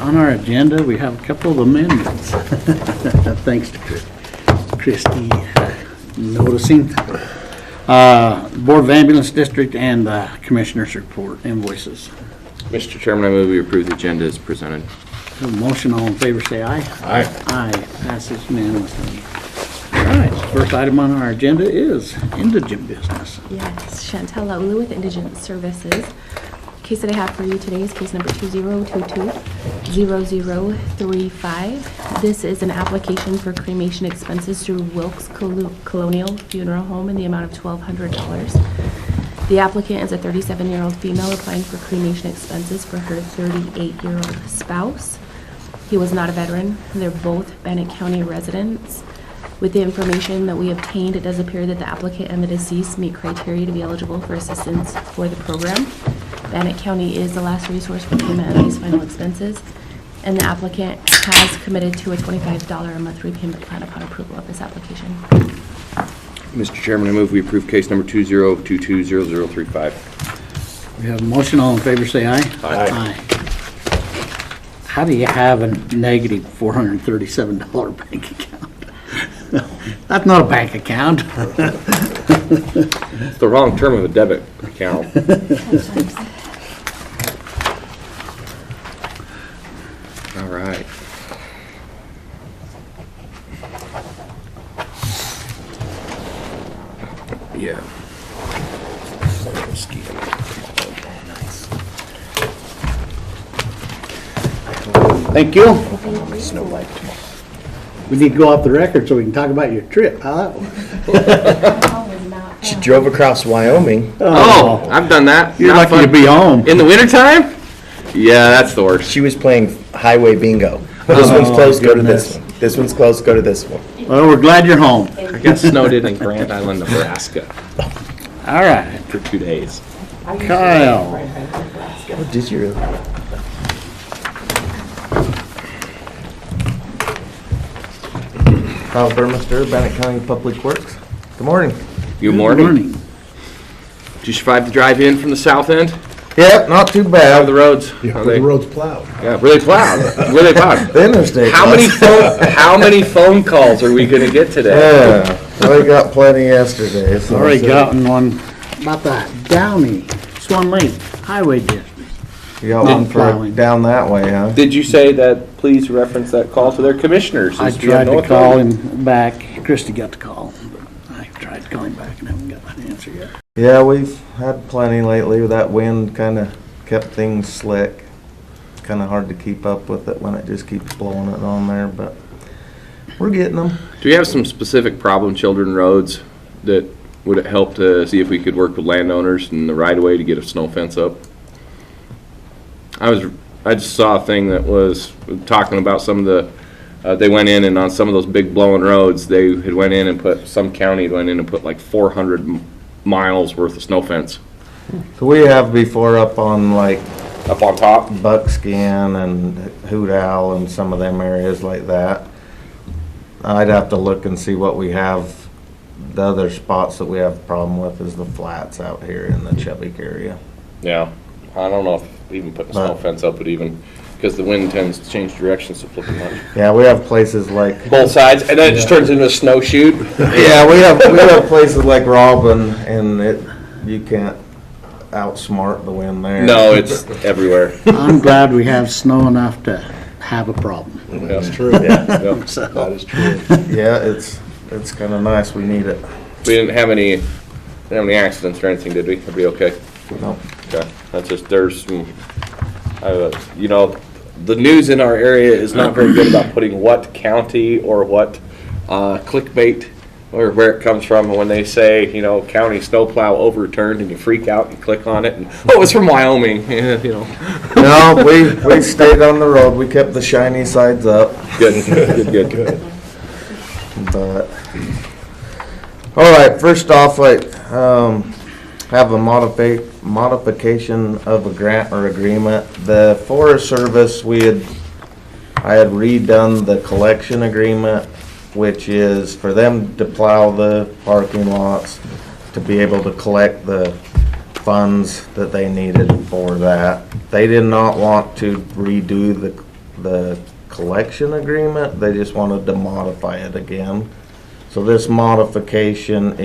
on our agenda, we have a couple of amendments. Thanks to Christie noticing. Board of Ambulance District and Commissioner's Report invoices. Mr. Chairman, I move we approve the agenda as presented. A motion, all in favor, say aye. Aye. Aye, passes unanimously. All right, first item on our agenda is indigent business. Yes, Chantel Laulu with Indigent Services. Case that I have for you today is case number 2022-0035. This is an application for cremation expenses through Wilkes Colonial Funeral Home in the amount of $1,200. The applicant is a 37-year-old female applying for cremation expenses for her 38-year-old spouse. He was not a veteran. They're both Bannock County residents. With the information that we obtained, it does appear that the applicant and the deceased meet criteria to be eligible for assistance for the program. Bannock County is the last resource for payment of these final expenses, and the applicant has committed to a $25 a month repayment plan upon approval of this application. Mr. Chairman, I move we approve case number 2022-0035. We have a motion, all in favor, say aye. Aye. How do you have a negative $437 bank account? That's not a bank account. It's the wrong term of a debit account. All right. Yeah. Thank you. We need to go off the record so we can talk about your trip. How She drove across Wyoming. Oh, I've done that. You're Not lucky to fun. be home. In the wintertime? Yeah, that's the worst. She was playing highway bingo. This one's closed, go to this goodness. one. This one's closed, go to this one. Well, we're glad you're home. I got snowed in Grand Island, Nebraska All right, for 2 days. Kyle. Oh, did you really? Kyle Burmester, Bannock County Public Works. Good morning. Good morning. Did you survive the drive in from the south end? Yep, not too How are bad. the roads? Yeah, Are the they- road's plowed. Yeah, really plowed. Really plowed. The interstate. How many phone calls are we gonna get today? Yeah, I got plenty yesterday. So Already gotten one about that Downey, Swan Lake Highway District. You got one for plowing. down that way, huh? Did you say that, please reference that call to their commissioners? I Since we have tried no to call authority? him back. Christie got the call. But I tried calling back and haven't got an answer yet. Yeah, we've had plenty lately. That wind kind of kept things slick. It's kind of hard to keep up with it when it just keeps blowing it on there, but we're getting them. Do we have some specific problem children roads that would it help to see if we could work with landowners in the right of way to get a snow fence up? I just saw a thing that was talking about some of the, they went in and on some of those big blowing roads, they had went in and put, some county went in and put like 400 miles worth of snow fence So we have before up on like up on top. Buckskin and Hoot Owl and some of them areas like that. I'd have to look and see what we have. The other spots that we have a problem with is the flats out here in the Chubbuck area. Yeah, I don't know if even putting a snow fence up would even, because the wind tends to change directions so flipping much. Yeah, we have places like Both sides, and then it just turns into a snowshoot. yeah, we have places like Robin, and you can't outsmart the wind there. No, it's everywhere. I'm glad we have snow enough to have a problem. That's True. Yeah. That is true. Yeah, it's kind of nice. We need it. We didn't have any accidents or anything, did we? Everybody okay? No. Okay, that's just, there's some, you know, the news in our area is not very good about putting what county or what clickbait or where it comes from. And when they say, you know, county snowplow overturned and you freak out and click on it and, oh, it's from Wyoming, you know. No, we stayed on the road. We kept the shiny sides up. Good, good. But all right, first off, I have a modification of a grant or agreement. The Forest Service, I had redone the collection agreement, which is for them to plow the parking lots, to be able to collect the funds that they needed for that. They did not want to redo the collection agreement, they just wanted to modify it again. So this modification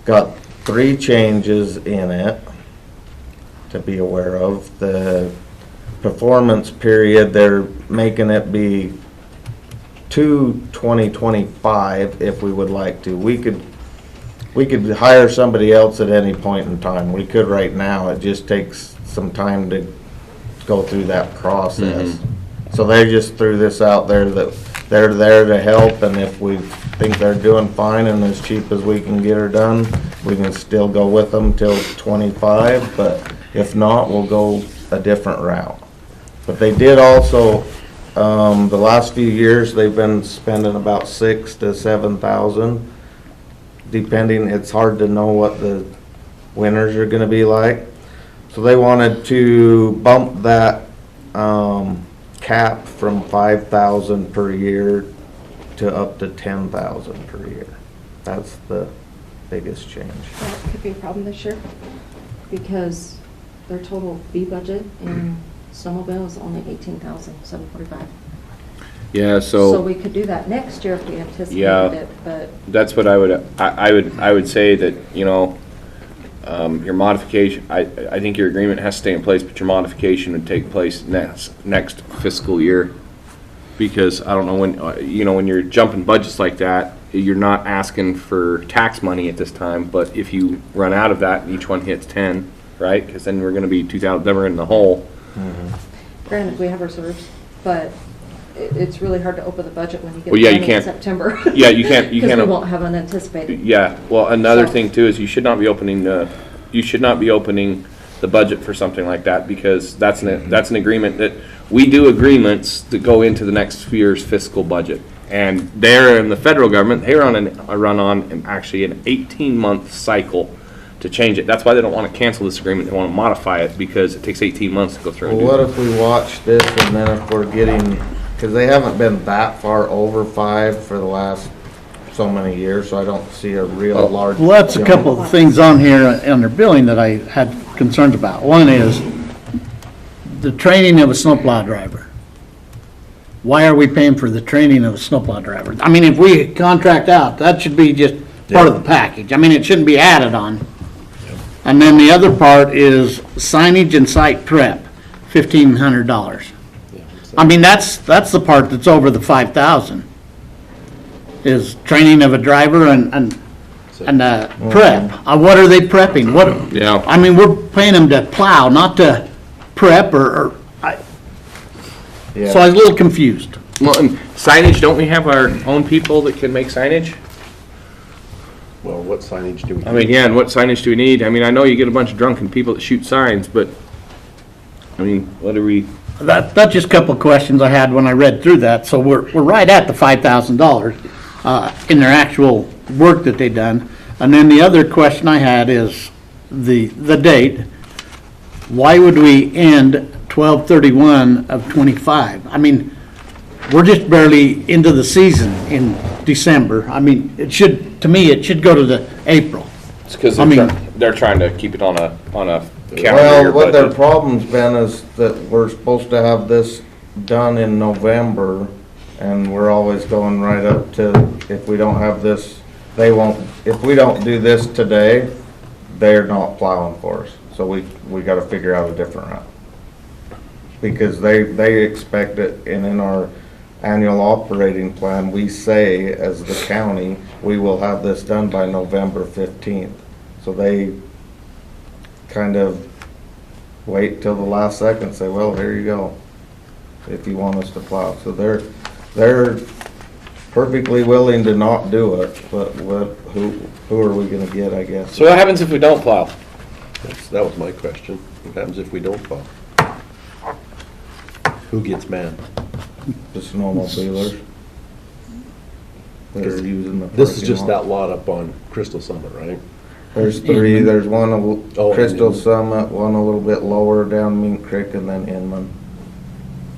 got 3 changes in it to be aware of. The performance period, they're making it be to 2025 if we would like to. We could hire somebody else at any point in time. We could right now. It just takes some time to go through that process. So they just threw this out there that they're there to help, and if we think they're doing fine and as cheap as we can get her done, we can still go with them till 25, but if not, we'll go a different route. But they did also, the last few years, they've been spending about 6,000 to 7,000, depending. It's hard to know what the winters are gonna be like. So they wanted to bump that cap from 5,000 per year to up to 10,000 per year. That's the biggest change. That could be a problem this year, because their total fee budget in snowmobile is only 18,745. Yeah, So so we could do that next year if we anticipated Yeah. it, but that's what I would say that, you know, your modification, I think your agreement has to stay in place, but your modification would take place next fiscal year. Because I don't know when, you know, when you're jumping budgets like that, you're not asking for tax money at this time, but if you run out of that and each one hits 10, right? Because then we're gonna be 2,000, then we're in the hole. granted, we have reserves, but it's really hard to open the budget when you get Well, yeah, you money in can't- September. Yeah, you can't. Because we won't have unanticipated. Yeah, well, another So- thing too is you should not be opening the budget for something like that, because that's an agreement that, we do agreements that go into the next year's fiscal budget. And they're in the federal government, they're on actually an 18-month cycle to change it. That's why they don't want to cancel this agreement, they want to modify it, because it takes 18 months to go through and Well, do what if we watch this and then if we're getting, because they haven't been that far over 5 for the last so many years, so I don't see a real large. Well, that's a couple of things on here on their billing that I had concerns about. One is the training of a snowplow driver. Why are we paying for the training of a snowplow driver? I mean, if we contract out, that should be just part of the package. I mean, it shouldn't be added on. And then the other part is signage and site prep, $1,500. I mean, that's the part that's over the 5,000. Is training of a driver and prep. What are they prepping? What? Yeah. I mean, we're paying them to plow, not to prep so I was a little confused. Well, and signage, don't we have our own people that can make signage? Well, what signage do we? I mean, yeah, and what signage do we need? I mean, I know you get a bunch of drunken people that shoot signs, but, I mean, what are we? That's just a couple of questions I had when I read through that. So we're right at the $5,000 in their actual work that they've done. And then the other question I had is the date. Why would we end 12/31 of '25? I mean, we're just barely into the season in December. I mean, to me, it should go to the April. It's because I mean- they're trying to keep it on a calendar Well, year what their budget. problem's been is that we're supposed to have this done in November, and we're always going right up to, if we don't have this, if we don't do this today, they're not plowing for us. So we gotta figure out a different route. Because they expect it, and in our annual operating plan, we say, as the county, we will have this done by November 15th. So they kind of wait till the last second, say, well, here you go, if you want us to plow. So they're perfectly willing to not do it, but who are we gonna get, I guess? So what happens if we don't plow? That was my question. What happens if we don't plow? Who gets mad? The snowmobilers that are using the This is parking just lot. that lot up on Crystal Summit, right? There's 3, there's one Oh, Crystal Inman. Summit, one a little bit lower down Mink Creek, and then Inman.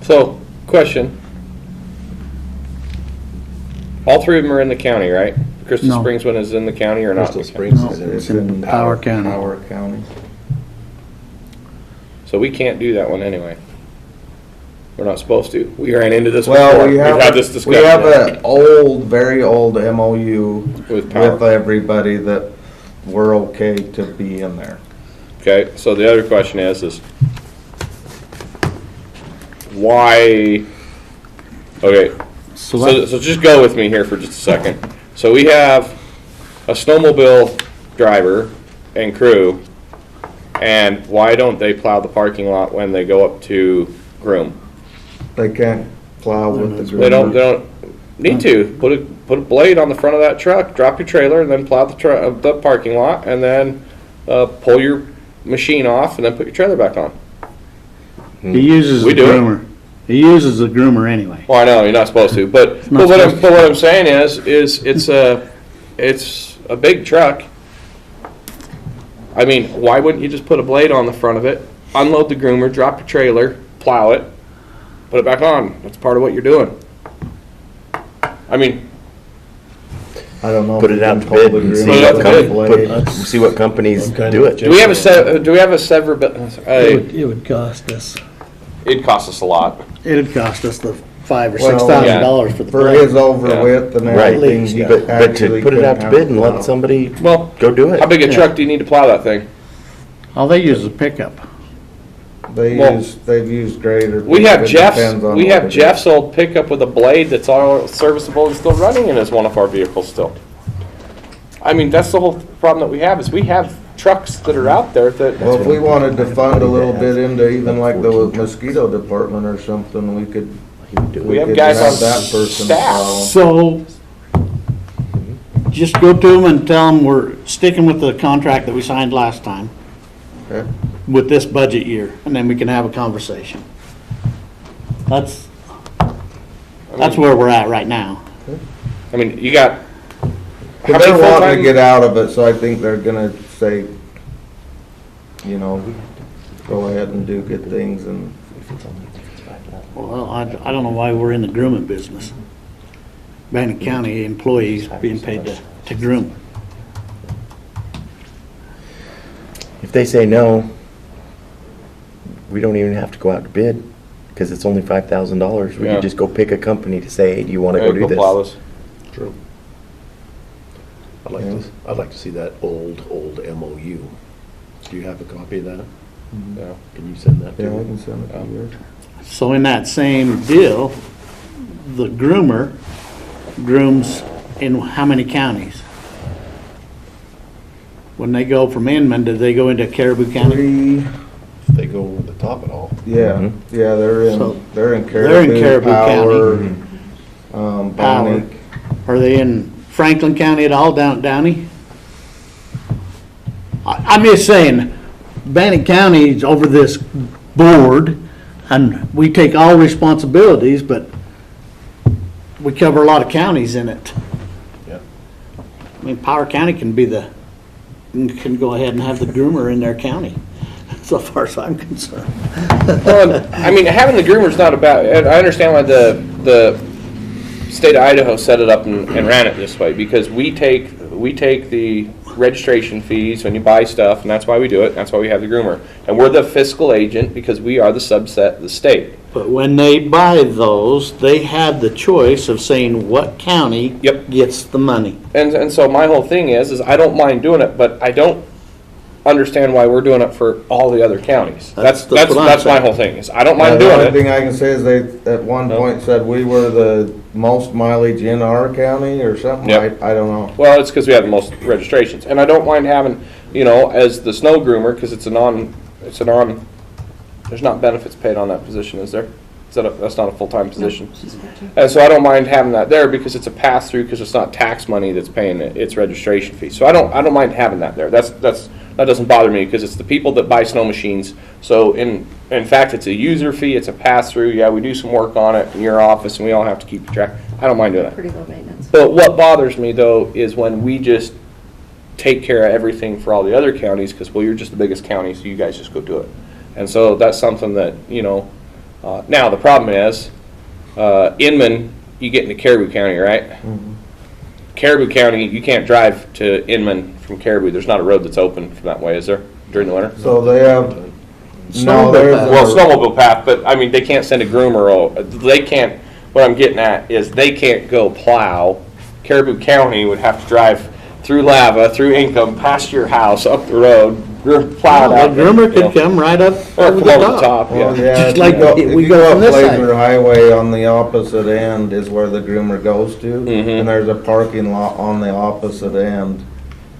So, question. All 3 of them are in the county, right? Crystal No. Springs one is in the county or not? Crystal Springs No, is in. it's in Power County. Power County. So we can't do that one anyway. We're not supposed to. We ran into this Well, before. we We've have, had this we have discussion an old, very old MOU with power. with everybody that we're okay to be in there. Okay, so the other question is why, okay, so just go with me here for just a second. So we have a snowmobile driver and crew, and why don't they plow the parking lot when they go up to Groom? They can't plow with the. They don't need to. Put a blade on the front of that truck, drop your trailer, and then plow the parking lot, and then pull your machine off, and then put your trailer back on. He uses We the do it. groomer. He uses the groomer anyway. Well, I know you're not supposed to, but not what supposed I'm saying is it's a big truck. I mean, why wouldn't you just put a blade on the front of it, unload the groomer, drop your trailer, plow it, put it back on? That's part of what you're doing. I mean, I don't know. Put if it we out can to pull bid the and groomer see Put it out what to bid. see what companies do it. do we have a It would cost us. It'd cost us a lot. It'd cost us the $5,000 or Well, $6,000 for the For blade. his over width and Right, everything, he but to actually put it out couldn't to have bid and a let plow. somebody Well, go do it. how big a Yeah. truck do you need to plow that thing? All they use is a pickup. Well, They've used greater. We have It Jeff's. depends on We what have it is. Jeff's old pickup with a blade that's all serviceable and still running, and is one of our vehicles still. I mean, that's the whole problem that we have, is we have trucks that are out there that. Well, if we wanted to fund a little bit into even like the mosquito department or something, we could. We have could guys have on that person staff. plow. So, just go to them and tell them we're sticking with the contract that we signed last time Okay. with this budget year, and then we can have a conversation. That's where we're at right now. I mean, you got. How They're many wanting to full-time? get out of it, so I think they're gonna say, you know, go ahead and do good things and. Well, I don't know why we're in the grooming business. Bannock County employees being paid to groom. If they say no, we don't even have to go out to bid, because it's only $5,000. We Yeah. can just go pick a company to say, hey, do you want to Hey, go do plow this? this. True. I'd like to see that old MOU. Do you have a copy of that? Yeah. Can you send that to Yeah, I me? can send it to you. So in that same deal, the groomer grooms in how many counties? When they go from Inman, do they go into Caribou County? Three, They go over the top of it all. yeah, Mhm. yeah, So, they're in they're in Caribou, Caribou Power, Power. Bannock. Are they in Franklin County at all, Downey? I'm just saying, Bannock County's over this board, and we take all responsibilities, but we cover a lot of counties in it. Yeah. I mean, Power County can can go ahead and have the groomer in their county, so far as I'm concerned. Well, I mean, having the groomer's not about, I understand why the state of Idaho set it up and ran it this way, because we take the registration fees when you buy stuff, and that's why we do it, that's why we have the groomer. And we're the fiscal agent, because we are the subset of the state. But when they buy those, they have the choice of saying what county Yep. gets the money. And so my whole thing is I don't mind doing it, but I don't understand why we're doing it for all the other counties. That's That's what I'm my saying. whole thing, is I don't Yeah, mind the doing only it. thing I can say is they, at one point said we were the most mileage in our county or something, Yep. I don't know. Well, it's because we have the most registrations, and I don't mind having, as the snow groomer, because there's not benefits paid on that position, is there? That's not a full-time position. And so I don't mind having that there, because it's a pass-through, because it's not tax money that's paying its registration fee. So I don't mind having that there. That doesn't bother me, because it's the people that buy snow machines. So in fact, it's a user fee, it's a pass-through. Yeah, we do some work on it in your office, and we all have to keep track. I don't mind doing that. Pretty low maintenance. But what bothers me, though, is when we just take care of everything for all the other counties, because, well, you're just the biggest county, so you guys just go do it. And so that's something that, now the problem is, Inman, you get into Caribou County, right? Caribou County, you can't drive to Inman from Caribou. There's not a road that's open from that way, is there, during the winter? So they have No, there's path. Well, snowmobile path, but I mean, they can't send a groomer, they can't, what I'm getting at is they can't go plow. Caribou County would have to drive through Lava, through Income, past your house, up the road, plow it Well, out. the groomer you know. could come right up Or over come the over the top. top, Well, yeah. yeah, Just if like you go- we if you go go from up this side. Blazer Highway on the opposite end is where the groomer goes to, Mhm. and there's a parking lot on the opposite end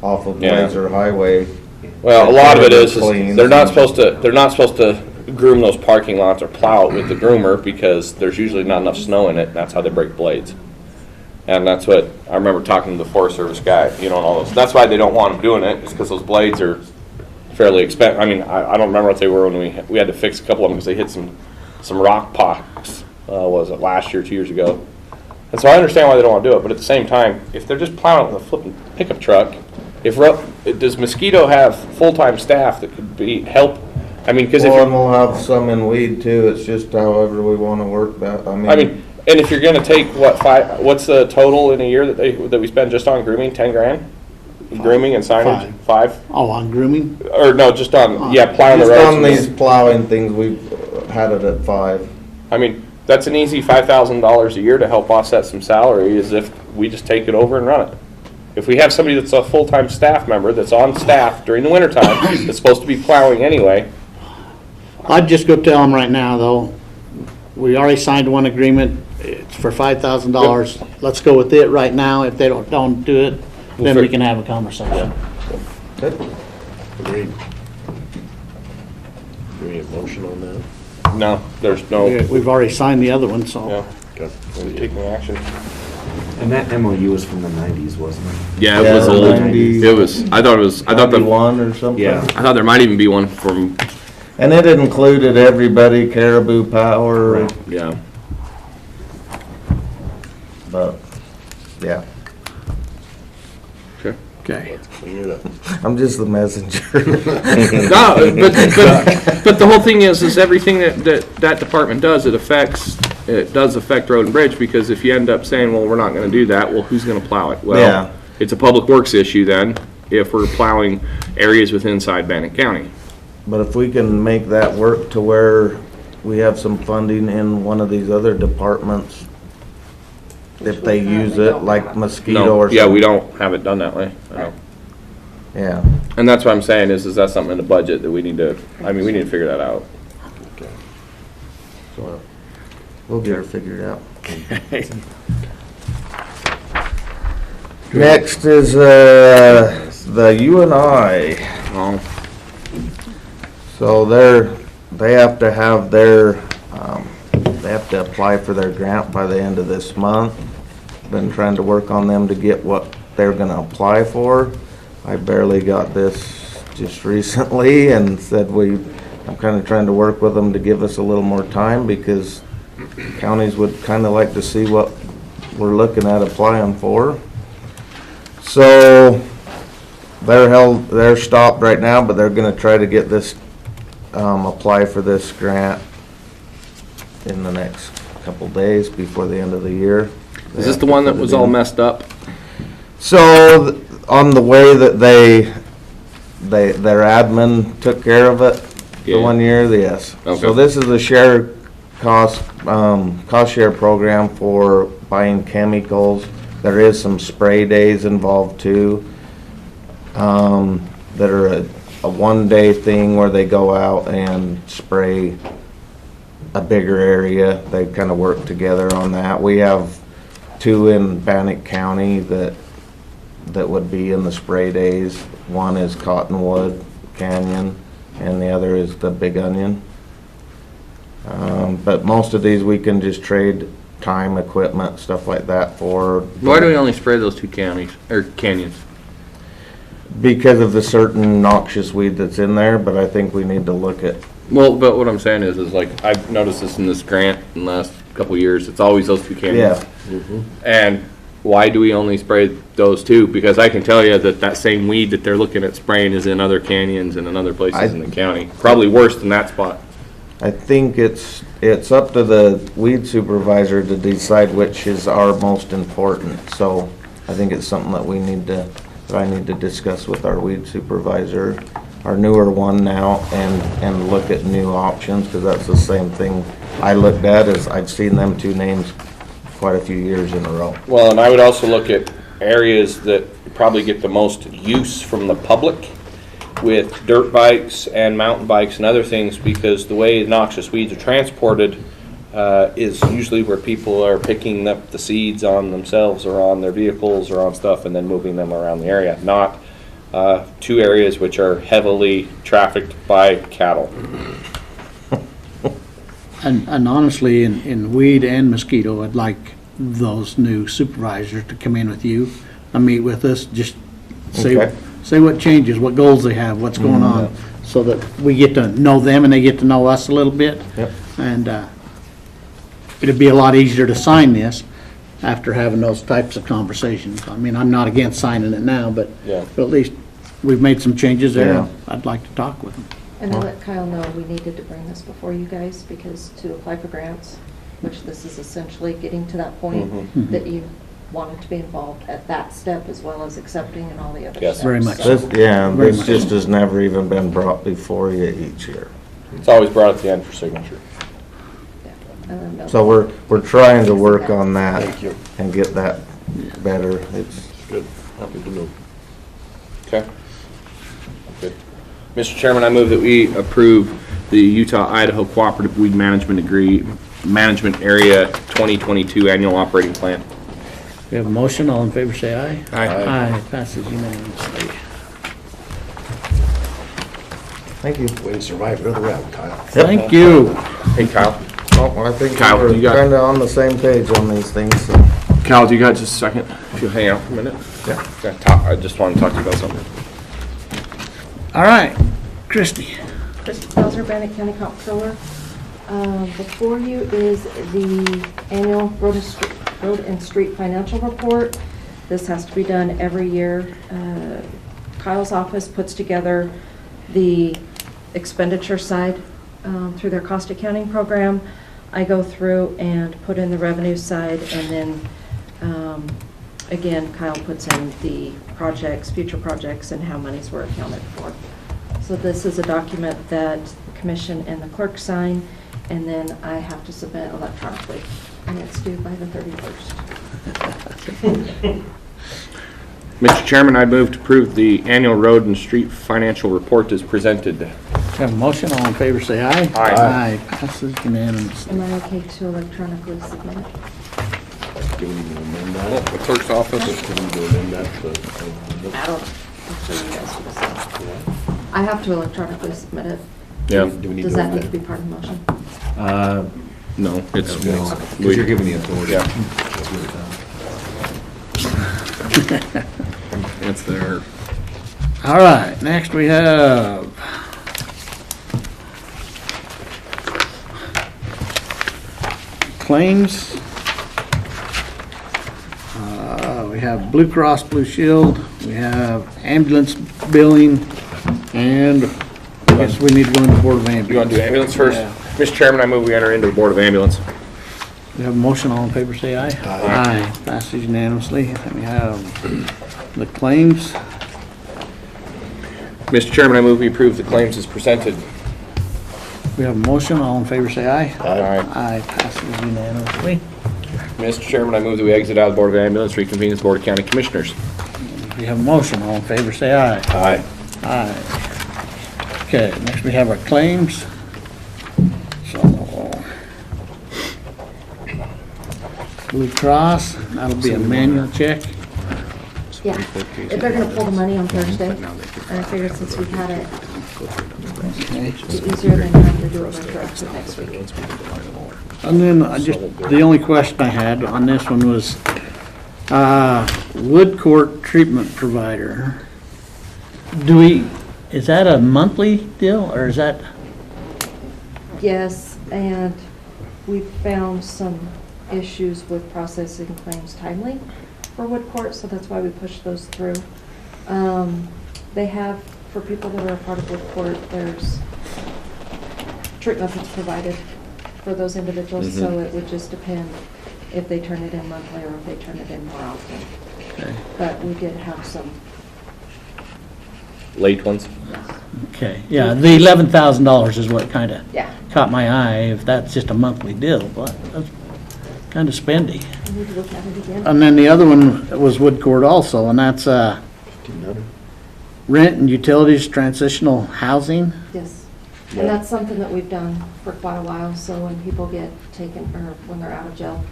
off of Yeah. Blazer Highway. Well, a lot of it is Cleans they're not and- supposed to groom those parking lots or plow it with the groomer because there's usually not enough snow in it, and that's how they break blades. And that's what, I remember talking to the Forest Service guy, you know, and all those, that's why they don't want them doing it, is because those blades are fairly expensive. I mean, I don't remember what they were when we had to fix a couple of them because they hit some rock pots, was it last year, 2 years ago. And so I understand why they don't want to do it, but at the same time, if they're just plowing it with a flipping pickup truck, does Mosquito have full-time staff that could help? I mean, because if Well, and you're, we'll have some in weed too, it's just however we wanna work that, I mean, and if you're gonna take, what's the total in a year that we spend just on grooming, 10 grand? Grooming and signage, 5? Oh, on grooming? Or no, just on, yeah, plowing the just roads. on these plowing things, we've had it at 5. I mean, that's an easy $5,000 a year to help offset some salary, is if we just take it over and run it. If we have somebody that's a full-time staff member, that's on staff during the wintertime, that's supposed to be plowing anyway, I'd just go tell them right now, though, we already signed one agreement, it's for $5,000. Let's go with it right now. If they don't do it, then we can have a conversation. Agreed. Do we have a motion on that? no, there's no, We've already signed the other one, so. yeah, Okay. we're taking action. And that MOU was from the 90s, wasn't it? Yeah, it Yeah, was old. 90s. It was, I thought 91 or something. Yeah. I thought there might even be one from, And it included everybody, Caribou Power, yeah. but, yeah, Okay. Clean it up. I'm just the messenger. No, but the whole thing is everything that department does, it does affect road and bridge, because if you end up saying, well, we're not gonna do that, well, who's gonna plow it? Yeah. Well, it's a public works issue then, if we're plowing areas within inside Bannock County. But if we can make that work to where we have some funding in one of these other departments, if they use it, like mosquito No, or something. yeah, we don't have it done that way. I know. Yeah, And that's what I'm saying is that something in the budget that we need to figure that out. we'll get her figured out. Next is, the UNI. Oh, So they have to have they have to apply for their grant by the end of this month. Been trying to work on them to get what they're gonna apply for. I barely got this just recently and said I'm kinda trying to work with them to give us a little more time, because counties would kinda like to see what we're looking at applying for. So they're stopped right now, but they're gonna try to get this, apply for this grant in the next couple days before the end of the year. is this the one that was all messed up? So, on the way that their admin took care of it, the Yeah. 1 year, yes. Okay. So this is a share cost share program for buying chemicals. There is some spray days involved too, that are a 1-day thing where they go out and spray a bigger area. They kind of work together on that. We have 2 in Bannock County that would be in the spray days. One is Cottonwood Canyon, and the other is the Big Onion. But most of these we can just trade time, equipment, stuff like that for. Why do we only spray those 2 counties, or canyons? Because of the certain noxious weed that's in there, but I think we need to look at, Well, but what I'm saying is like, I've noticed this in this grant in the last couple of years, it's always those 2 canyons. yeah. And why do we only spray those 2? Because I can tell you that same weed that they're looking at spraying is in other canyons and in other places in the county. Probably worse than that spot. I think it's up to the weed supervisor to decide which is our most important. So I think it's something that I need to discuss with our weed supervisor. our newer one now and look at new options, because that's the same thing I looked at, is I've seen them two names quite a few years in a row. Well, and I would also look at areas that probably get the most use from the public with dirt bikes and mountain bikes and other things, because the way noxious weeds are transported is usually where people are picking up the seeds on themselves or on their vehicles or on stuff and then moving them around the area, not two areas which are heavily trafficked by cattle. And honestly, in weed and mosquito, I'd like those new supervisors to come in with you and meet with us, just Okay. say what changes, what goals they have, what's going on, so that we get to know them and they get to know us a little bit. Yep. And it'd be a lot easier to sign this after having those types of conversations. I mean, I'm not against signing it now, but Yeah. at least we've made some changes there. Yeah. I'd like to talk with them. And I let Kyle know we needed to bring this before you guys, because to apply for grants, which this is essentially getting to that point, that you wanted to be involved at that step as well as accepting and all the other Yes. steps. Very much. So- Very This much. just has never even been brought before you each year. It's always brought at the end for signature. Yeah. No. So we're trying to work on that Thank you. and get that better. It's, Good. Happy to know. Okay. Good. Mr. Chairman, I move that we approve the Utah-Idaho Cooperative Weed Management Area 2022 Annual Operating Plan. We have a motion, all in favor say aye. Aye. Aye, passes unanimously. thank you. Way to survive another round, Kyle. Thank you. Hey, Kyle. Well, I think Kyle, we're you got- kinda on the same page on these things, so. Kyle, do you got just a second? If you'll hang out for a minute? Yeah. Okay, I just want to talk to you about something. All right, Christie. Krista Felser, Bannock County Comptroller. Before you is the annual road and street financial report. This has to be done every year. Kyle's office puts together the expenditure side through their cost accounting program. I go through and put in the revenue side, and then again, Kyle puts in the projects, future projects, and how monies were accounted for. So this is a document that the commission and the clerk sign, and then I have to submit electronically, and it's due by the 31st. Mr. Chairman, I move to approve the annual road and street financial report as presented. Have a motion, all in favor say aye. Aye. Aye, passes unanimously. Am I okay to electronically submit it? Do we need to amend that? The clerk's office. Do we need to amend that? I don't, I'm sure you guys can decide. I have to electronically submit it. Yeah. Do we need Does to that amend need to be part of the motion? No, it's. Because you're giving the authority. Yeah. It's there. All right, next we have claims. We have Blue Cross Blue Shield, we have ambulance billing, and I guess we need to go into Board of Ambulance. You want to do ambulance first? Yeah. Mr. Chairman, I move we enter into the Board of Ambulance. We have a motion, all in favor say aye. Aye. Aye, passes unanimously. Then we have the claims. Mr. Chairman, I move we approve the claims as presented. We have a motion, all in favor say aye. Aye. Aye, passes unanimously. Mr. Chairman, I move that we exit out of the Board of Ambulance, reconvene as Board of County Commissioners. We have a motion, all in favor say aye. Aye. Aye. Okay, next we have our claims. So, Blue Cross, that'll be a manual check. Yeah, if they're gonna pull the money on Thursday, and I figured since we've had it, it'd be easier than having to do it retroactive next week. And then the only question I had on this one was, Wood Court Treatment Provider. Is that a monthly deal, or is that, Yes, and we found some issues with processing claims timely for Wood Court, so that's why we pushed those through. They have, for people that are a part of Wood Court, there's treatment that's provided for those individuals, so it would just depend if they turn it in monthly or if they turn it in more often. okay. But we did have some, Late ones? yes. Okay, yeah, the $11,000 is what kind of Yeah, caught my eye, if that's just a monthly deal, but that's kind of spendy. I need to look at it again. And then the other one was Wood Court also, and that's, 1,500. rent and utilities, transitional housing. Yes, Yeah. and that's something that we've done for quite a while, so when people get taken, or when they're out of jail,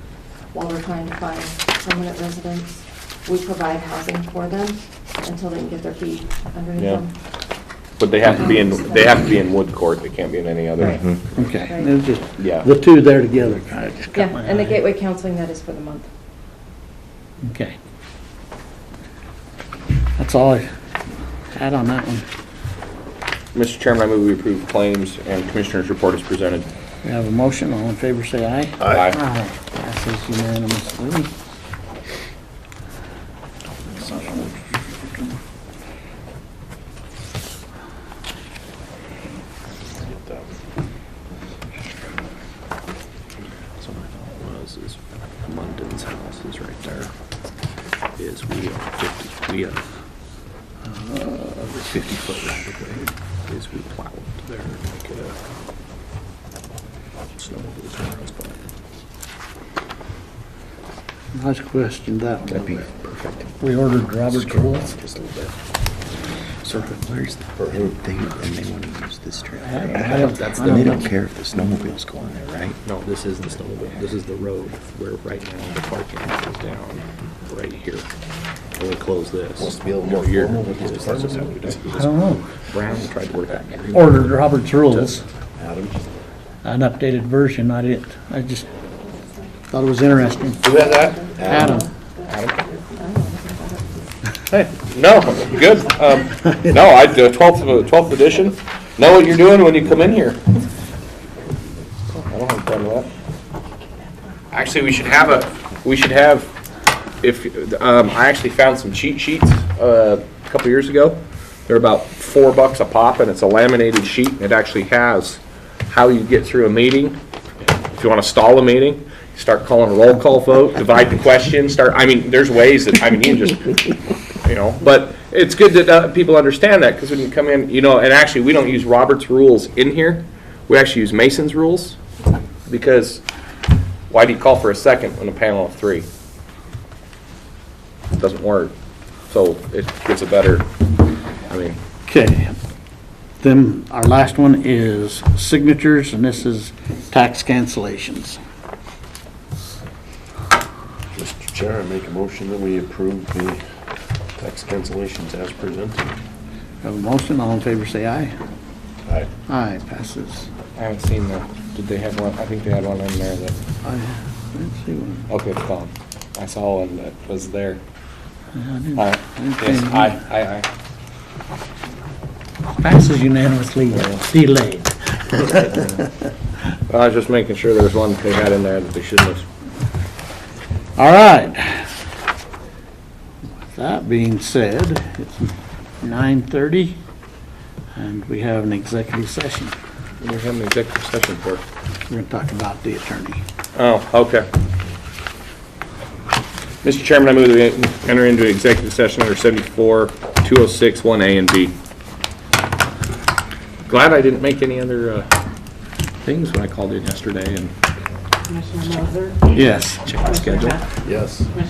while they're trying to find permanent residence, we provide housing for them until they can get their feet underneath Yeah. them. But they have to be in Wood Court, they can't be in any other. Right. Okay, Right. it was just, Yeah. the two there together kind of just Yeah, caught my eye. and the gateway counseling, that is for the month. Okay. That's all I had on that one. Mr. Chairman, I move we approve claims and Commissioner's report is presented. We have a motion, all in favor say aye. Aye. Passes unanimously. So my thought was, is London's house is right there. Is we have 50, we have, 50-foot right of way, is we plow up there and make it a snowmobile trail spot. I just questioned that That'd be one. perfect. We ordered Robert's rules. Just a little bit. So where's the, and they want to use this trail. I don't- That's I the, don't they know. don't care if the snowmobiles go on there, right? No, this isn't the snowmobile, this is the road where right now the parking is down right here. And we close this. Supposed to be a little more Here. formal with these This is how we do it. I don't know. Brown tried to work that. Ordered Robert's rules, Adam. an updated version. I just thought it was interesting. Who has that? Adam. Hey, no, good. No, 12th edition. Know what you're doing when you come in here. I don't have a problem with that. Actually, we should have, if, I actually found some cheat sheets, a couple years ago. They're about $4 a pop, and it's a laminated sheet. It actually has how you get through a meeting. If you want to stall a meeting, start calling a roll call vote, divide the question, there's ways that, you can just, but it's good that people understand that, because when you come in, and actually, we don't use Robert's rules in here. We actually use Mason's rules, because why do you call for a second on a panel of 3? It doesn't work. So it gets a better, Okay. Then our last one is signatures, and this is tax cancellations. Mr. Chair, I make a motion that we approve the tax cancellations as presented. Have a motion, all in favor say aye. Aye. Aye, passes. I haven't seen did they have one? I think they had one in there that, I didn't see one. okay, it's gone. I saw one that was there. I didn't- Aye. I didn't see Yes, any. aye. Passes unanimously, delayed. I was just making sure there was one they had in there that they shouldn't have. All right. With that being said, it's 9:30, and we have an executive session. We're having an executive session for. We're going to talk about the attorney. Oh, okay. Mr. Chairman, I move that we enter into executive session under 74-206, 1A and B. Glad I didn't make any other things when I called in yesterday and Commissioner Moser, Yes. checked the schedule. Yes. Commissioner